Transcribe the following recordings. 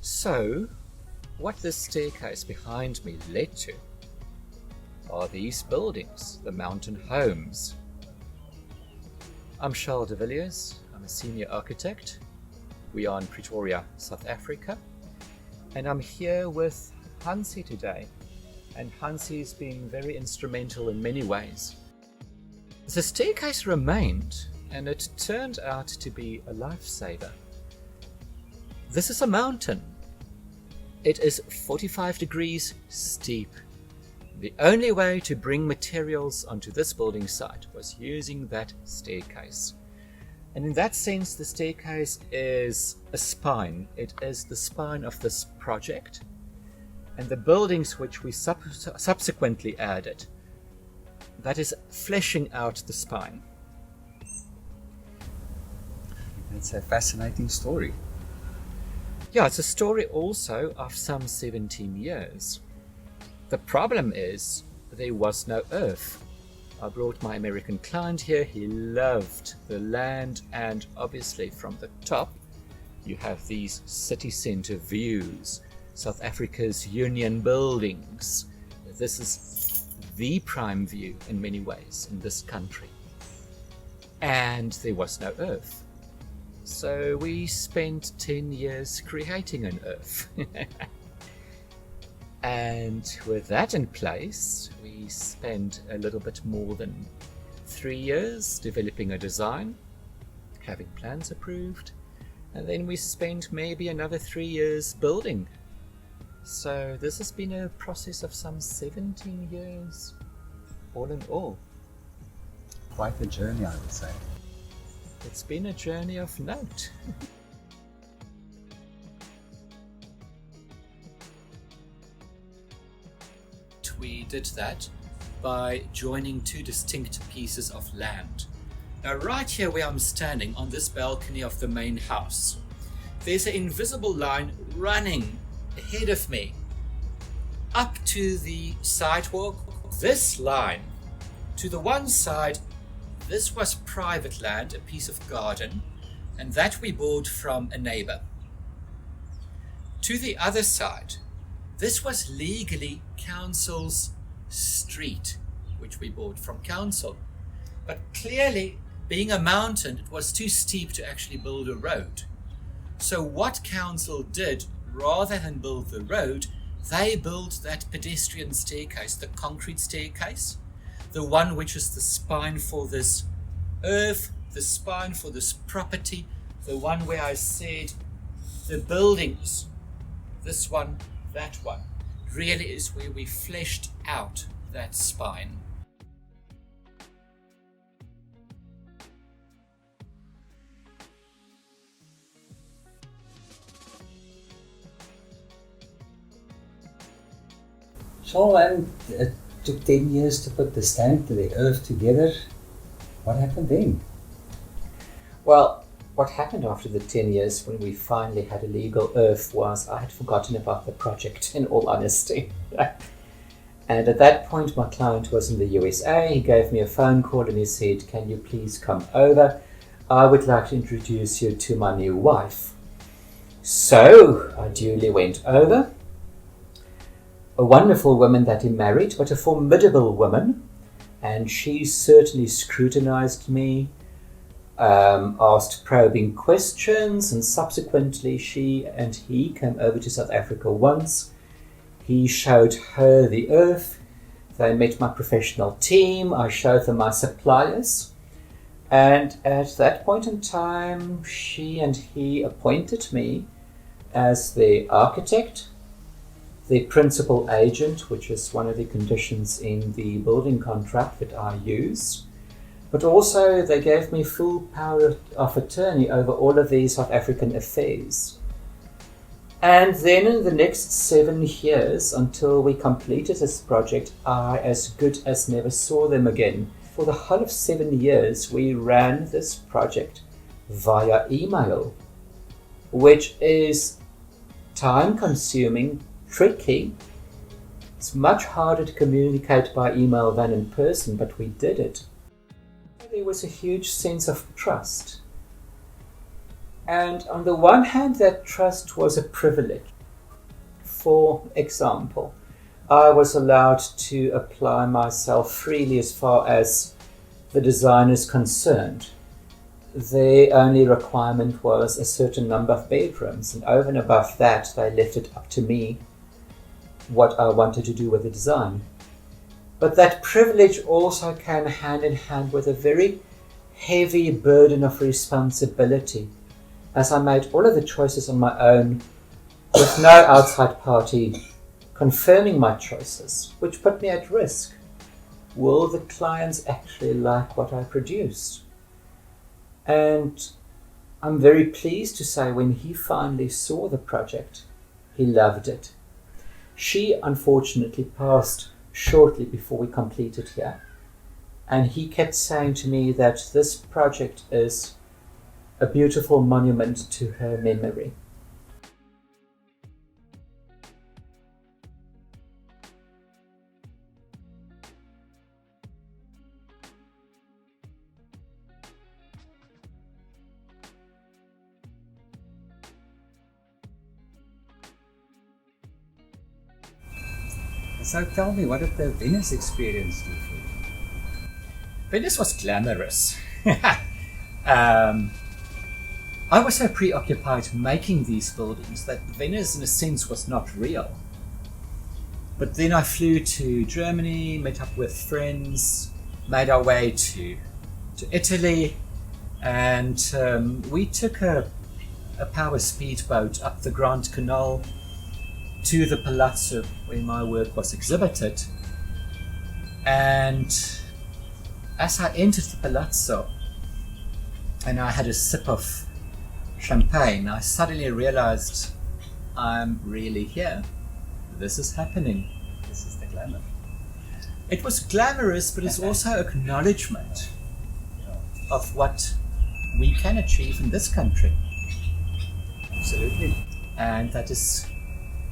So, what this staircase behind me led to are these buildings, the mountain homes. I'm Charl De Villiers, I'm a senior architect. We are in Pretoria, South Africa, and I'm here with Hansi today. And Hansi's been very instrumental in many ways. The staircase remained, and it turned out to be a lifesaver. This is a mountain. It is 45 degrees steep. The only way to bring materials onto this building site was using that staircase. And in that sense, the staircase is a spine. It is the spine of this project. And the buildings which we subsequently added, that is fleshing out the spine. That's a fascinating story. Yeah, it's a story also of some 17 years. The problem is there was no earth. I brought my American client here. He loved the land, and obviously from the top you have these city center views, South Africa's Union buildings. This is the prime view in many ways in this country. And there was no earth. So we spent 10 years creating an earth. And with that in place, we spent a little bit more than 3 years developing a design, having plans approved, and then we spent maybe another 3 years building. So this has been a process of some 17 years, all in all. Quite a journey, I would say. It's been a journey of note. We did that by joining two distinct pieces of land. Now right here where I'm standing on this balcony of the main house, there's an invisible line running ahead of me up to the sidewalk. This line, to the one side, this was private land, a piece of garden, and that we bought from a neighbor. To the other side, this was legally council's street, which we bought from council. But clearly, being a mountain, it was too steep to actually build a road. So what council did, rather than build the road, they built that pedestrian staircase, the concrete staircase, the one which is the spine for this earth, the spine for this property, the one where I said the buildings, this one, that one, really is where we fleshed out that spine. So, and it took 10 years to put the stand to the earth together. What happened then? Well, what happened after the 10 years when we finally had a legal earth was I had forgotten about the project, in all honesty. And at that point my client was in the USA. He gave me a phone call and he said, "Can you please come over? I would like to introduce you to my new wife." So I duly went over. A wonderful woman that he married, but a formidable woman. And she certainly scrutinized me, asked probing questions, and subsequently she and he came over to South Africa once. He showed her the earth. They met my professional team. I showed them my suppliers. And at that point in time, she and he appointed me as the architect, the principal agent, which is one of the conditions in the building contract that I use. But also they gave me full power of attorney over all of these South African affairs. And then in the next 7 years, until we completed this project, I as good as never saw them again. For the whole of 7 years, we ran this project via email, which is time-consuming, tricky. It's much harder to communicate by email than in person, but we did it. There was a huge sense of trust. And on the one hand, that trust was a privilege. For example, I was allowed to apply myself freely as far as the design is concerned. The only requirement was a certain number of bedrooms, and over and above that, they left it up to me what I wanted to do with the design. But that privilege also came hand in hand with a very heavy burden of responsibility, as I made all of the choices on my own with no outside party confirming my choices, which put me at risk. Will the clients actually like what I produced? And I'm very pleased to say when he finally saw the project, he loved it. She unfortunately passed shortly before we completed here. And he kept saying to me that this project is a beautiful monument to her memory. So tell me, what did the Venice experience do for you? Venice was glamorous. I was so preoccupied making these buildings that Venice, in a sense, was not real. But then I flew to Germany, met up with friends, made our way to Italy, and we took a power speedboat up the Grand Canal to the Palazzo where my work was exhibited. And as I entered the Palazzo and I had a sip of champagne, I suddenly realized I'm really here. This is happening. This is the glamour. It was glamorous, but it's also acknowledgement of what we can achieve in this country. Absolutely. And that is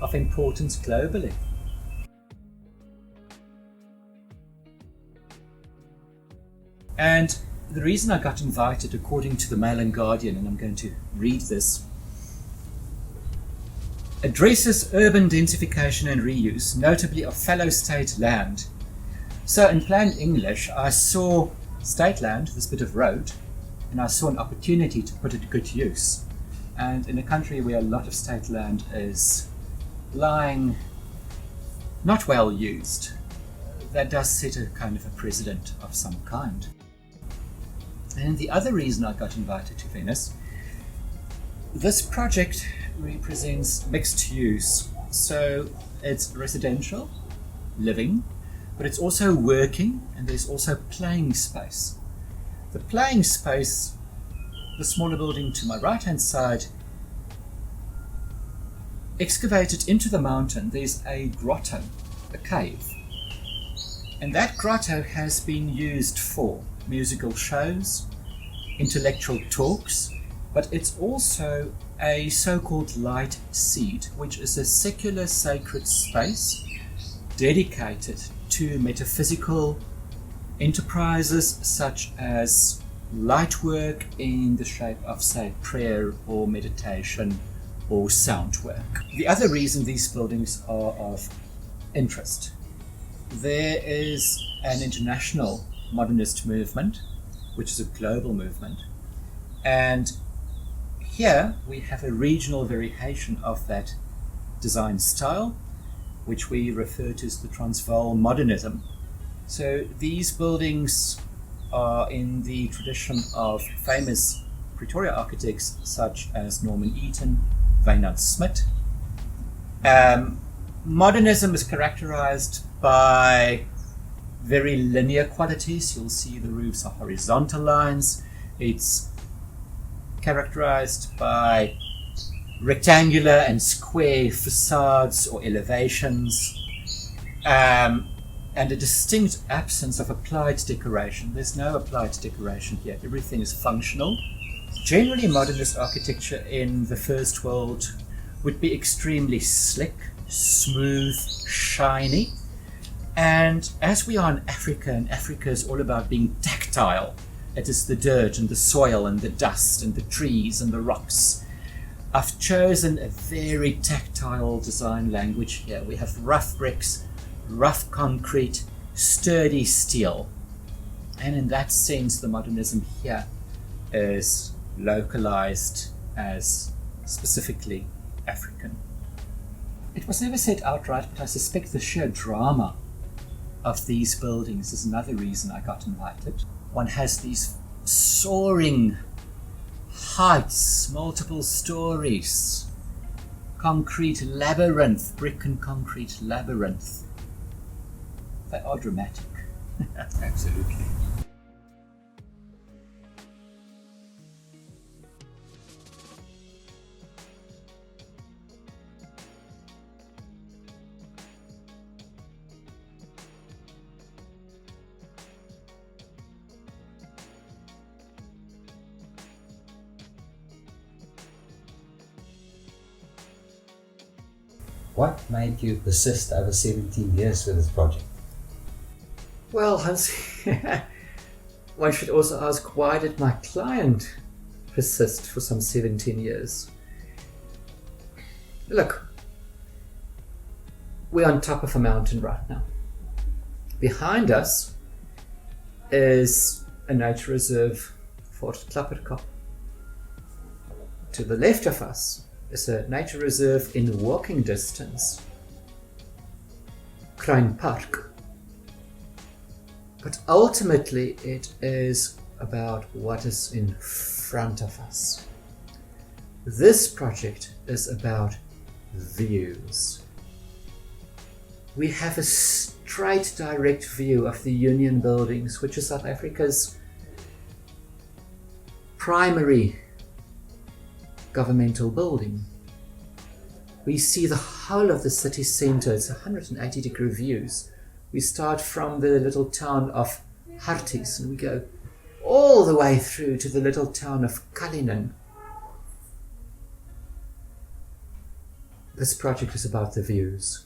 of importance globally. And the reason I got invited, according to the Mail and Guardian, and I'm going to read this, addresses urban densification and reuse, notably of fallow state land. So in plain English, I saw state land, this bit of road, and I saw an opportunity to put it to good use. And in a country where a lot of state land is lying not well used, that does set a kind of a precedent of some kind. And the other reason I got invited to Venice, this project represents mixed use. So it's residential, living, but it's also working, and there's also playing space. The playing space, the smaller building to my right hand side, excavated into the mountain, there's a grotto, a cave. And that grotto has been used for musical shows, intellectual talks, but it's also a so-called light seed, which is a secular sacred space dedicated to metaphysical enterprises such as light work in the shape of, say, prayer or meditation or sound work. The other reason these buildings are of interest, there is an international modernist movement, which is a global movement, and here we have a regional variation of that design style, which we refer to as the Transvaal modernism. So these buildings are in the tradition of famous Pretoria architects such as Norman Eaton, Wynand Smit. Modernism is characterized by very linear qualities. You'll see the roofs are horizontal lines. It's characterized by rectangular and square facades or elevations, and a distinct absence of applied decoration. There's no applied decoration here. Everything is functional. Generally, modernist architecture in the First World would be extremely slick, smooth, shiny. And as we are in Africa, and Africa is all about being tactile It is the dirt and the soil and the dust and the trees and the rocks. I've chosen a very tactile design language here. We have rough bricks, rough concrete, sturdy steel. And in that sense, the modernism here is localized as specifically African. It was never said outright, but I suspect the sheer drama of these buildings is another reason I got invited. One has these soaring heights, multiple stories, concrete labyrinth, brick and concrete labyrinth. They are dramatic. Absolutely. What made you persist over 17 years with this project? Well, Hans, one should also ask, why did my client persist for some 17 years? Look, we're on top of a mountain right now. Behind us is a nature reserve, Fort Klapperkop. To the left of us is a nature reserve in walking distance, Klein Park. But ultimately it is about what is in front of us. This project is about views. We have a straight direct view of the Union buildings, which is South Africa's primary governmental building. We see the whole of the city centre. It's 180-degree views. We start from the little town of Harties and we go all the way through to the little town of Cullinan. This project is about the views.